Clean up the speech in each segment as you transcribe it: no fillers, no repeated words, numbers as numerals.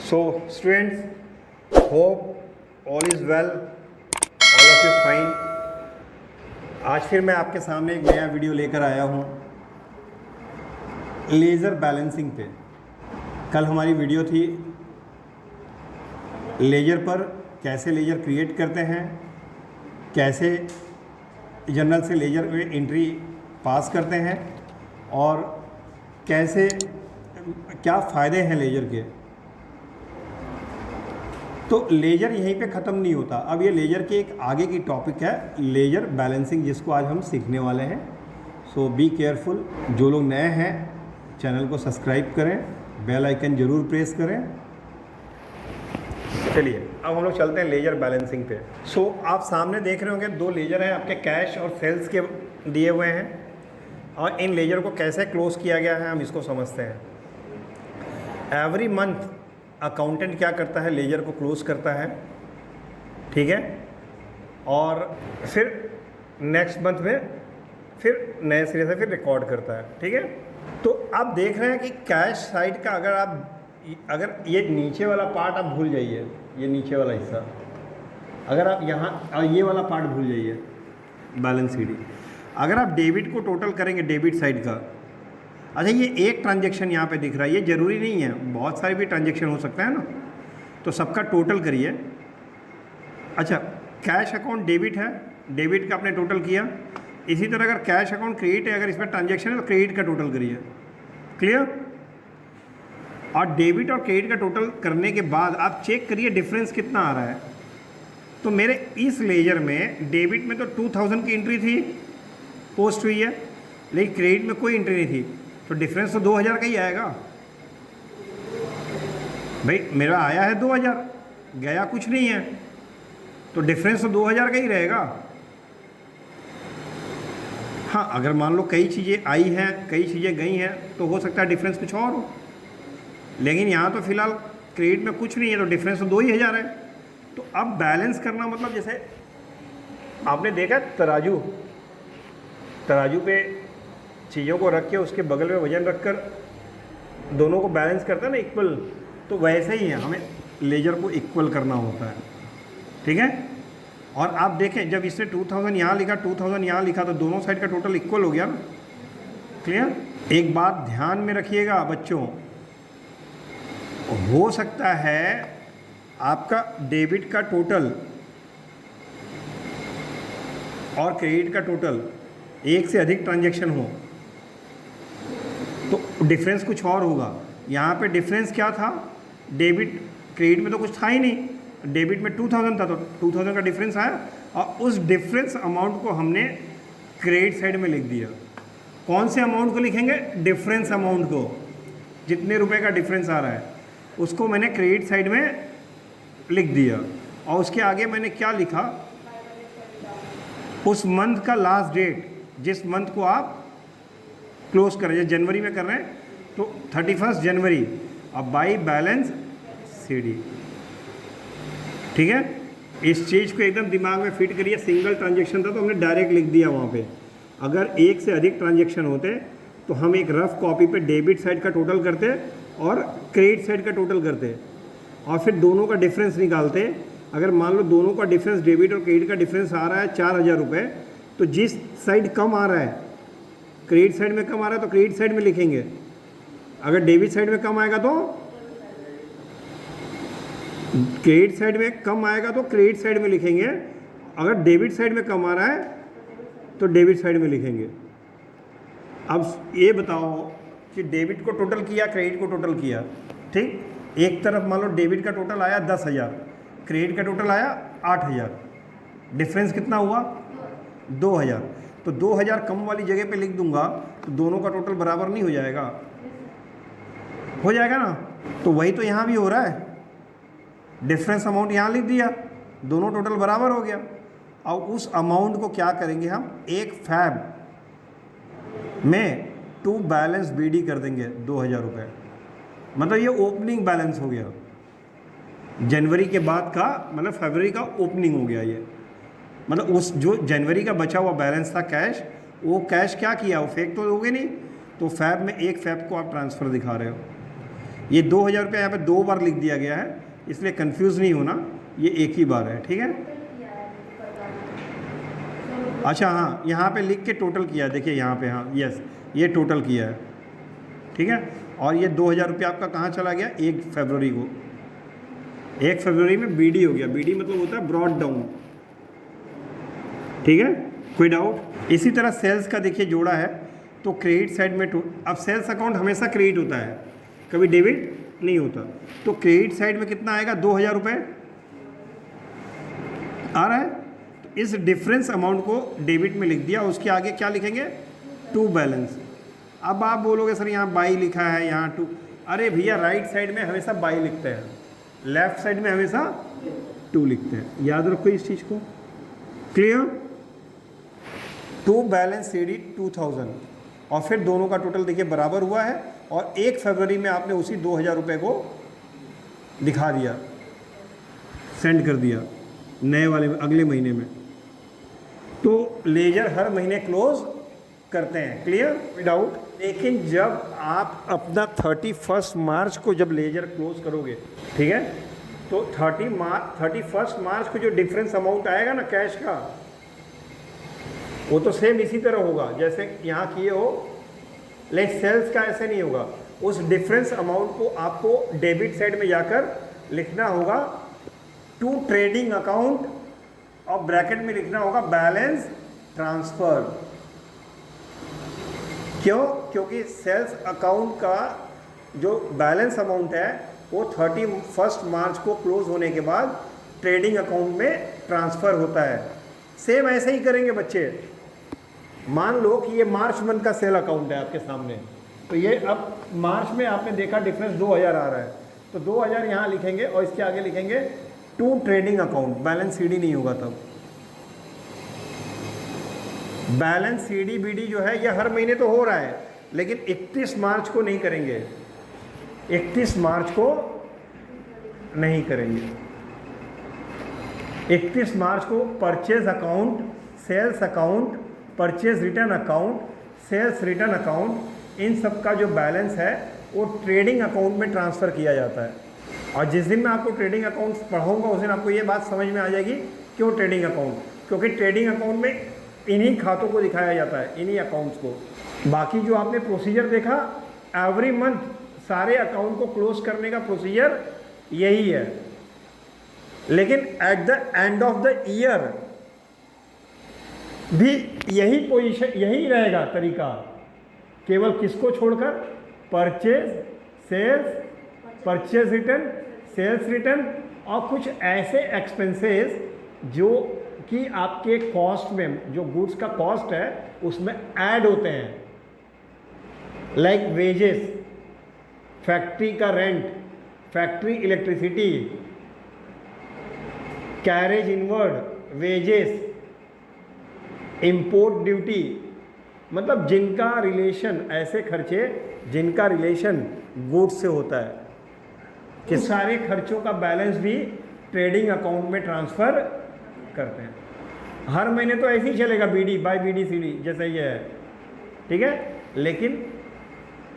So students, hope all is well, all of you fine। आज फिर मैं आपके सामने एक नया वीडियो लेकर आया हूँ लेज़र बैलेंसिंग पे। कल हमारी वीडियो थी लेज़र पर, कैसे लेज़र क्रिएट करते हैं, कैसे जनरल से लेज़र में एंट्री पास करते हैं और कैसे क्या फ़ायदे हैं लेज़र के। तो लेज़र यहीं पे ख़त्म नहीं होता। अब ये लेज़र के एक आगे की टॉपिक है लेज़र बैलेंसिंग, जिसको आज हम सीखने वाले हैं। सो बी केयरफुल। जो लोग नए हैं चैनल को सब्सक्राइब करें, बेल आइकन ज़रूर प्रेस करें। चलिए अब हम लोग चलते हैं लेज़र बैलेंसिंग पे। सो आप सामने देख रहे होंगे दो लेज़र हैं आपके, कैश और सेल्स के दिए हुए हैं, और इन लेज़र को कैसे क्लोज किया गया है हम इसको समझते हैं। एवरी मंथ अकाउंटेंट क्या करता है, लेज़र को क्लोज करता है, ठीक है, और फिर नेक्स्ट मंथ में फिर नए सिरे से फिर रिकॉर्ड करता है, ठीक है। तो आप देख रहे हैं कि कैश साइड का अगर ये नीचे वाला पार्ट आप भूल जाइए, ये नीचे वाला हिस्सा अगर आप यहाँ ये वाला पार्ट भूल जाइए बैलेंस शीट। अगर आप डेबिट को टोटल करेंगे, डेबिट साइड का, अच्छा ये एक ट्रांजैक्शन यहाँ पे दिख रहा है, ये ज़रूरी नहीं है, बहुत सारे भी ट्रांजैक्शन हो सकता है ना, तो सबका टोटल करिए। अच्छा कैश अकाउंट डेबिट है, डेबिट का आपने टोटल किया। इसी तरह अगर कैश अकाउंट क्रेडिट है, अगर इसमें ट्रांजैक्शन है तो क्रेडिट का टोटल करिए। क्लियर। और डेबिट और क्रेडिट का टोटल करने के बाद आप चेक करिए डिफरेंस कितना आ रहा है। तो मेरे इस लेज़र में डेबिट में तो 2000 की एंट्री थी, पोस्ट हुई है, लेकिन क्रेडिट में कोई एंट्री नहीं थी, तो डिफरेंस तो 2000 का ही आएगा। भाई मेरा आया है 2000, गया कुछ नहीं है, तो डिफरेंस तो 2000 का ही रहेगा। हाँ अगर मान लो कई चीज़ें आई हैं, कई चीज़ें गई हैं, तो हो सकता है डिफरेंस कुछ और हो, लेकिन यहाँ तो फिलहाल क्रेडिट में कुछ नहीं है, तो डिफरेंस तो 2000 है। तो अब बैलेंस करना मतलब जैसे आपने देखा तराजू पे चीज़ों को रख के उसके बगल में वजन रखकर दोनों को बैलेंस करता है ना, इक्वल, तो वैसे ही है, हमें लेज़र को इक्वल करना होता है, ठीक है। और आप देखें जब इसने 2000 यहाँ लिखा, 2000 यहाँ लिखा, तो दोनों साइड का टोटल इक्वल हो गया ना। क्लियर। एक बात ध्यान में रखिएगा बच्चों, हो सकता है आपका डेबिट का टोटल और क्रेडिट का टोटल एक से अधिक ट्रांजैक्शन हो तो डिफरेंस कुछ और होगा। यहाँ पे डिफरेंस क्या था, डेबिट क्रेडिट में तो कुछ था ही नहीं, डेबिट में 2000 था, तो 2000 का डिफरेंस आया, और उस डिफरेंस अमाउंट को हमने क्रेडिट साइड में लिख दिया। कौन से अमाउंट को लिखेंगे, डिफरेंस अमाउंट को, जितने रुपए का डिफरेंस आ रहा है उसको मैंने क्रेडिट साइड में लिख दिया। और उसके आगे मैंने क्या लिखा, उस मंथ का लास्ट डेट, जिस मंथ को आप क्लोज कर रहे हैं, जनवरी में कर रहे हैं तो 31 जनवरी, अब बाई बैलेंस सीडी, ठीक है। इस चीज़ को एकदम दिमाग में फिट करिए। सिंगल ट्रांजैक्शन था तो हमने डायरेक्ट लिख दिया वहाँ पे। अगर एक से अधिक ट्रांजैक्शन होते तो हम एक रफ कॉपी पे डेबिट साइड का टोटल करते और क्रेडिट साइड का टोटल करते, और फिर दोनों का डिफरेंस निकालते। अगर मान लो दोनों का डिफरेंस, डेबिट और क्रेडिट का डिफरेंस आ रहा है 4000 रुपये, तो जिस साइड कम आ रहा है, क्रेडिट साइड में कम आ रहा है तो क्रेडिट साइड में लिखेंगे, अगर डेबिट साइड में कम आएगा तो क्रेडिट साइड में कम आएगा तो क्रेडिट साइड में लिखेंगे, अगर डेबिट साइड में कम आ रहा है तो डेबिट साइड में लिखेंगे। अब ये बताओ कि डेबिट को टोटल किया, क्रेडिट को टोटल किया, ठीक। एक तरफ मान लो डेबिट का टोटल आया 10,000, क्रेडिट का टोटल आया 8,000, डिफरेंस कितना हुआ 2000, तो 2000 कम वाली जगह पे लिख दूंगा तो दोनों का टोटल बराबर नहीं हो जाएगा, हो जाएगा ना। तो वही तो यहाँ भी हो रहा है, डिफरेंस अमाउंट यहाँ लिख दिया, दोनों टोटल बराबर हो गया। और उस अमाउंट को क्या करेंगे हम, एक फैब में टू बैलेंस बीडी कर देंगे 2000 रुपये, मतलब ये ओपनिंग बैलेंस हो गया, जनवरी के बाद का मतलब फरवरी का ओपनिंग हो गया ये। मतलब उस जो जनवरी का बचा हुआ बैलेंस था कैश, वो कैश क्या किया, वो फेक तो दोगे नहीं, तो फैब में एक फैब को आप ट्रांसफ़र दिखा रहे हो। ये 2000 रुपये यहाँ पे 2 बार लिख दिया गया है, इसलिए कंफ्यूज नहीं होना, ये एक ही बार है, ठीक है। अच्छा हाँ, यहाँ पे लिख के टोटल किया है, देखिए यहाँ पे, हाँ यस, ये टोटल किया है, ठीक है। और ये 2000 रुपये आपका कहाँ चला गया, 1 फरवरी को। 1 फरवरी में बीडी हो गया, बीडी मतलब होता है ब्रॉड डाउन, ठीक है। कोई डाउट? इसी तरह सेल्स का देखिए जोड़ा है, तो क्रेडिट साइड में अब सेल्स अकाउंट हमेशा क्रेडिट होता है, कभी डेबिट नहीं होता, तो क्रेडिट साइड में कितना आएगा, 2000 रुपये आ रहा है। तो इस डिफरेंस अमाउंट को डेबिट में लिख दिया, उसके आगे क्या लिखेंगे, टू बैलेंस। अब आप बोलोगे सर यहाँ बाई लिखा है, यहाँ टू, अरे भैया राइट साइड में हमेशा बाई लिखते हैं, लेफ्ट साइड में हमेशा टू लिखते हैं, याद रखो इस चीज़ को। क्लियर? टू बैलेंस सीडी 2000, और फिर दोनों का टोटल देखिए बराबर हुआ है, और 1 फरवरी में आपने उसी 2000 रुपये को दिखा दिया, सेंड कर दिया नए वाले में, अगले महीने में। तो लेजर हर महीने क्लोज करते हैं, क्लियर? विदाउट। लेकिन जब आप अपना 31 मार्च को जब लेजर क्लोज करोगे, ठीक है, तो 31 मार्च को जो डिफरेंस अमाउंट आएगा ना कैश का, वो तो सेम इसी तरह होगा जैसे यहाँ किए हो, लेकिन सेल्स का ऐसे नहीं होगा। उस डिफरेंस अमाउंट को आपको डेबिट साइड में जाकर लिखना होगा टू ट्रेडिंग अकाउंट, और ब्रैकेट में लिखना होगा बैलेंस ट्रांसफर। क्यों? क्योंकि सेल्स अकाउंट का जो बैलेंस अमाउंट है वो 31 मार्च को क्लोज होने के बाद ट्रेडिंग अकाउंट में ट्रांसफ़र होता है। सेम ऐसे ही करेंगे बच्चे। मान लो कि ये मार्च मंथ का सेल अकाउंट है आपके सामने, तो ये अब मार्च में आपने देखा डिफरेंस 2000 आ रहा है, तो 2000 यहाँ लिखेंगे और इसके आगे लिखेंगे to trading account, balance CD नहीं होगा तब। बैलेंस सीडी बीडी जो है ये हर महीने तो हो रहा है, लेकिन 31 मार्च को नहीं करेंगे, 31 मार्च को नहीं करेंगे। 31 मार्च को purchase account, sales account, purchase return account, sales return account, इन सब का जो बैलेंस है वो ट्रेडिंग अकाउंट में ट्रांसफ़र किया जाता है। और जिस दिन मैं आपको ट्रेडिंग अकाउंट्स पढ़ाऊंगा उस दिन आपको ये बात समझ में आ जाएगी क्यों ट्रेडिंग अकाउंट, क्योंकि ट्रेडिंग अकाउंट में इन्हीं खातों को दिखाया जाता है, इन्हीं अकाउंट्स को। बाकी जो आपने प्रोसीजर देखा, एवरी मंथ सारे अकाउंट को क्लोज करने का प्रोसीजर यही है, लेकिन at the end of the year भी यही पोजीशन, यही रहेगा तरीका, केवल किसको छोड़कर, purchase, sales, purchase return, sales return, और कुछ ऐसे एक्सपेंसेस जो कि आपके कॉस्ट में, जो गुड्स का कॉस्ट है उसमें ऐड होते हैं, लाइक वेजेस, फैक्ट्री का rent, factory electricity, carriage inward, wages, import duty, मतलब जिनका रिलेशन, ऐसे खर्चे जिनका रिलेशन गुड्स से होता है, कि सारे खर्चों का बैलेंस भी ट्रेडिंग अकाउंट में ट्रांसफ़र करते हैं। हर महीने तो ऐसे ही चलेगा, बीडी बाय बीडी सीडी जैसे ये है, ठीक है। लेकिन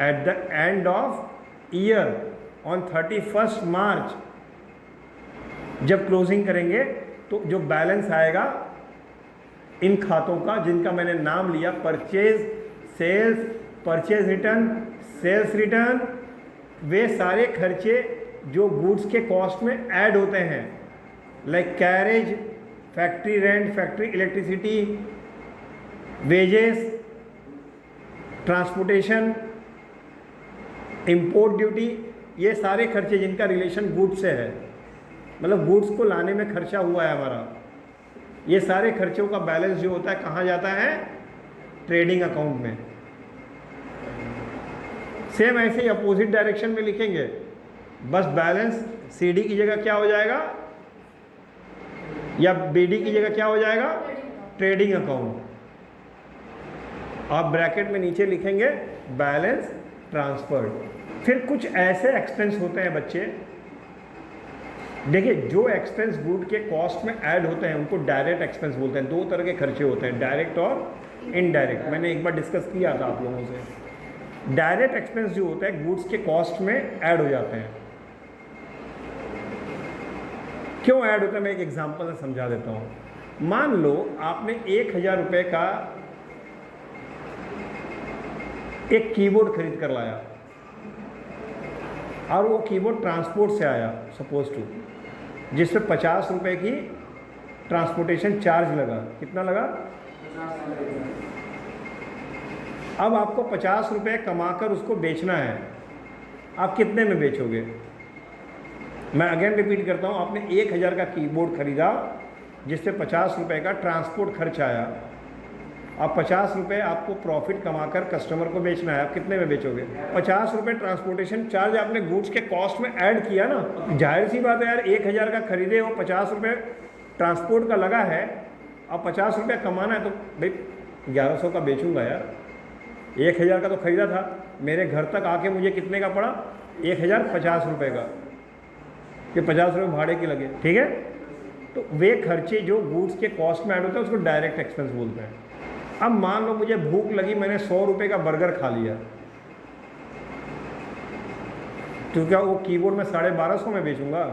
at the end of year on 31 मार्च जब क्लोजिंग करेंगे तो जो बैलेंस आएगा इन खातों का जिनका मैंने नाम लिया, purchase, sales, purchase return, sales return, वे सारे खर्चे जो गुड्स के कॉस्ट में ऐड होते हैं, like carriage, factory rent, factory electricity, wages, transportation, import duty, ये सारे खर्चे जिनका रिलेशन गुड्स से है, मतलब गुड्स को लाने में खर्चा हुआ है हमारा, ये सारे खर्चों का बैलेंस जो होता है कहाँ जाता है, ट्रेडिंग अकाउंट में। सेम ऐसे ही अपोजिट डायरेक्शन में लिखेंगे, बस बैलेंस सीडी की जगह क्या हो जाएगा, या बीडी की जगह क्या हो जाएगा, ट्रेडिंग अकाउंट, आप ब्रैकेट में नीचे लिखेंगे बैलेंस ट्रांसफर्ड। फिर कुछ ऐसे एक्सपेंस होते हैं बच्चे, देखिए जो एक्सपेंस गुड के कॉस्ट में ऐड होते हैं उनको डायरेक्ट एक्सपेंस बोलते हैं। दो तरह के खर्चे होते हैं, डायरेक्ट और इनडायरेक्ट। मैंने एक बार डिस्कस किया था आप लोगों से। डायरेक्ट एक्सपेंस जो होता है गुड्स के कॉस्ट में ऐड हो जाते हैं। क्यों ऐड होता है, मैं एक एग्जांपल से समझा देता हूँ। मान लो आपने 1000 रुपये का एक कीबोर्ड खरीद कर लाया और वो कीबोर्ड ट्रांसपोर्ट से आया सपोज टू, जिसमें 50 रुपये की ट्रांसपोर्टेशन चार्ज लगा। कितना लगा? अब आपको 50 रुपये कमाकर उसको बेचना है, आप कितने में बेचोगे? मैं अगेन रिपीट करता हूँ, आपने 1000 का कीबोर्ड खरीदा जिससे 50 रुपये का ट्रांसपोर्ट खर्च आया। अब 50 रुपये आपको प्रॉफिट कमाकर कस्टमर को बेचना है, आप कितने में बेचोगे? 50 रुपये ट्रांसपोर्टेशन चार्ज आपने गुड्स के कॉस्ट में ऐड किया ना। जाहिर सी बात है यार, 1000 का खरीदे हो, 50 रुपये ट्रांसपोर्ट का लगा है, अब 50 रुपये कमाना है तो भाई 1100 का बेचूंगा यार। 1000 का तो खरीदा था, मेरे घर तक आके मुझे कितने का पड़ा? 1050 रुपये का, ये 50 रुपये भाड़े के लगे। ठीक है, तो वे खर्चे जो गुड्स के कॉस्ट में ऐड होते हैं उसको डायरेक्ट एक्सपेंस बोलते हैं। अब मान लो मुझे भूख लगी, मैंने 100 रुपये का बर्गर खा लिया, तो क्या वो कीबोर्ड में 1250 में बेचूंगा?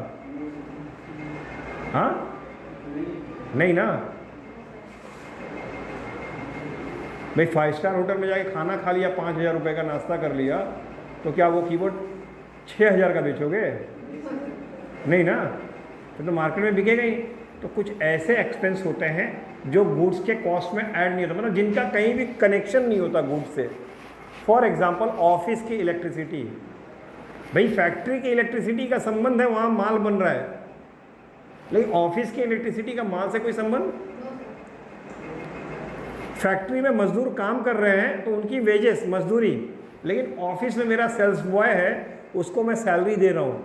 हाँ नहीं ना भाई। 5 स्टार होटल में जाके खाना खा लिया, 5000 रुपये का नाश्ता कर लिया, तो क्या वो कीबोर्ड 6000 का बेचोगे? नहीं ना, तो मार्केट में बिकेगा ही। तो कुछ ऐसे एक्सपेंस होते हैं जो गुड्स के कॉस्ट में ऐड नहीं होता, मतलब जिनका कहीं भी कनेक्शन नहीं होता गुड्स से। फॉर एग्जांपल ऑफिस की इलेक्ट्रिसिटी, भाई फैक्ट्री की इलेक्ट्रिसिटी का संबंध है, वहाँ माल बन रहा है, लेकिन ऑफिस की इलेक्ट्रिसिटी का माल से कोई संबंध। फैक्ट्री में मजदूर काम कर रहे हैं तो उनकी वेजेस मजदूरी, लेकिन ऑफिस में मेरा सेल्स बॉय है, उसको मैं सैलरी दे रहा हूँ,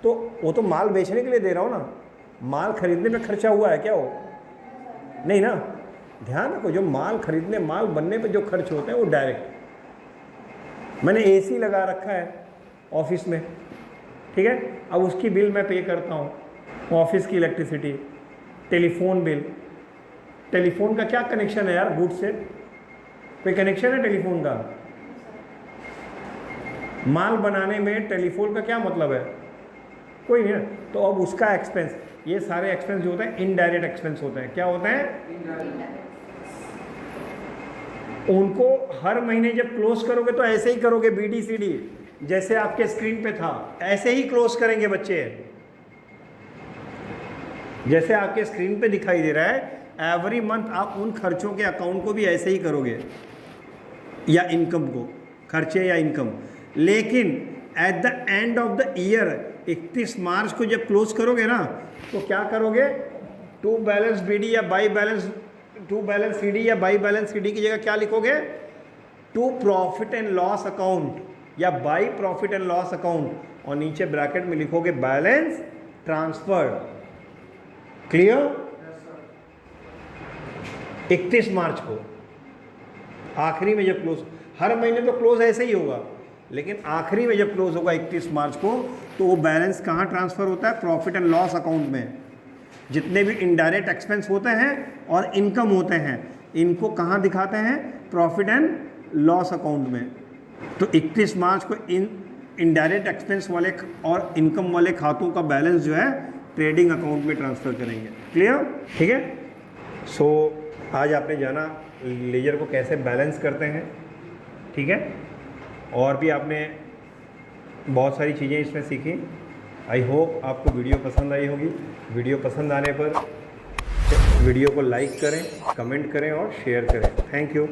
तो वो तो माल बेचने के लिए दे रहा हूँ ना, माल खरीदने पे खर्चा हुआ है क्या? वो नहीं ना। ध्यान रखो, जो माल खरीदने माल बनने पे जो खर्च होते हैं वो डायरेक्ट। मैंने एसी लगा रखा है ऑफिस में, ठीक है, अब उसकी बिल मैं पे करता हूँ, ऑफिस की इलेक्ट्रिसिटी। टेलीफोन बिल, टेलीफोन का क्या कनेक्शन है यार गुड्स से? कोई कनेक्शन है टेलीफोन का? माल बनाने में टेलीफोन का क्या मतलब है? कोई नहीं है। तो अब उसका एक्सपेंस, ये सारे एक्सपेंस जो होते हैं इनडायरेक्ट एक्सपेंस होते हैं। क्या होते हैं? उनको हर महीने जब क्लोज करोगे तो ऐसे ही करोगे, BDCD जैसे आपके स्क्रीन पे था ऐसे ही क्लोज करेंगे बच्चे, जैसे आपके स्क्रीन पे दिखाई दे रहा है। एवरी मंथ आप उन खर्चों के अकाउंट को भी ऐसे ही करोगे, या इनकम को, खर्चे या इनकम। लेकिन at the end of the year 31 मार्च को जब क्लोज करोगे ना, तो क्या करोगे? टू बैलेंस BD या by balance, to balance CD या बाई बैलेंस CD की जगह क्या लिखोगे? To profit and loss account या by profit and loss account, और नीचे ब्रैकेट में लिखोगे बैलेंस ट्रांसफर। क्लियर? 31 मार्च को आखिरी में जब क्लोज, हर महीने तो क्लोज ऐसे ही होगा, लेकिन आखिरी में जब क्लोज होगा 31 मार्च को, तो वो बैलेंस कहाँ ट्रांसफ़र होता है? प्रॉफिट एंड लॉस अकाउंट में। जितने भी इनडायरेक्ट एक्सपेंस होते हैं और इनकम होते हैं, इनको कहाँ दिखाते हैं? प्रॉफिट एंड लॉस अकाउंट में। तो 31 मार्च को इन इनडायरेक्ट एक्सपेंस वाले और इनकम वाले खातों का बैलेंस जो है ट्रेडिंग अकाउंट में ट्रांसफ़र करेंगे। क्लियर? ठीक है। सो आज आपने जाना लेजर को कैसे बैलेंस करते हैं, ठीक है, और भी आपने बहुत सारी चीज़ें इसमें सीखी। आई होप आपको वीडियो पसंद आई होगी। वीडियो पसंद आने पर वीडियो को लाइक करें, कमेंट करें और शेयर करें। Thank you.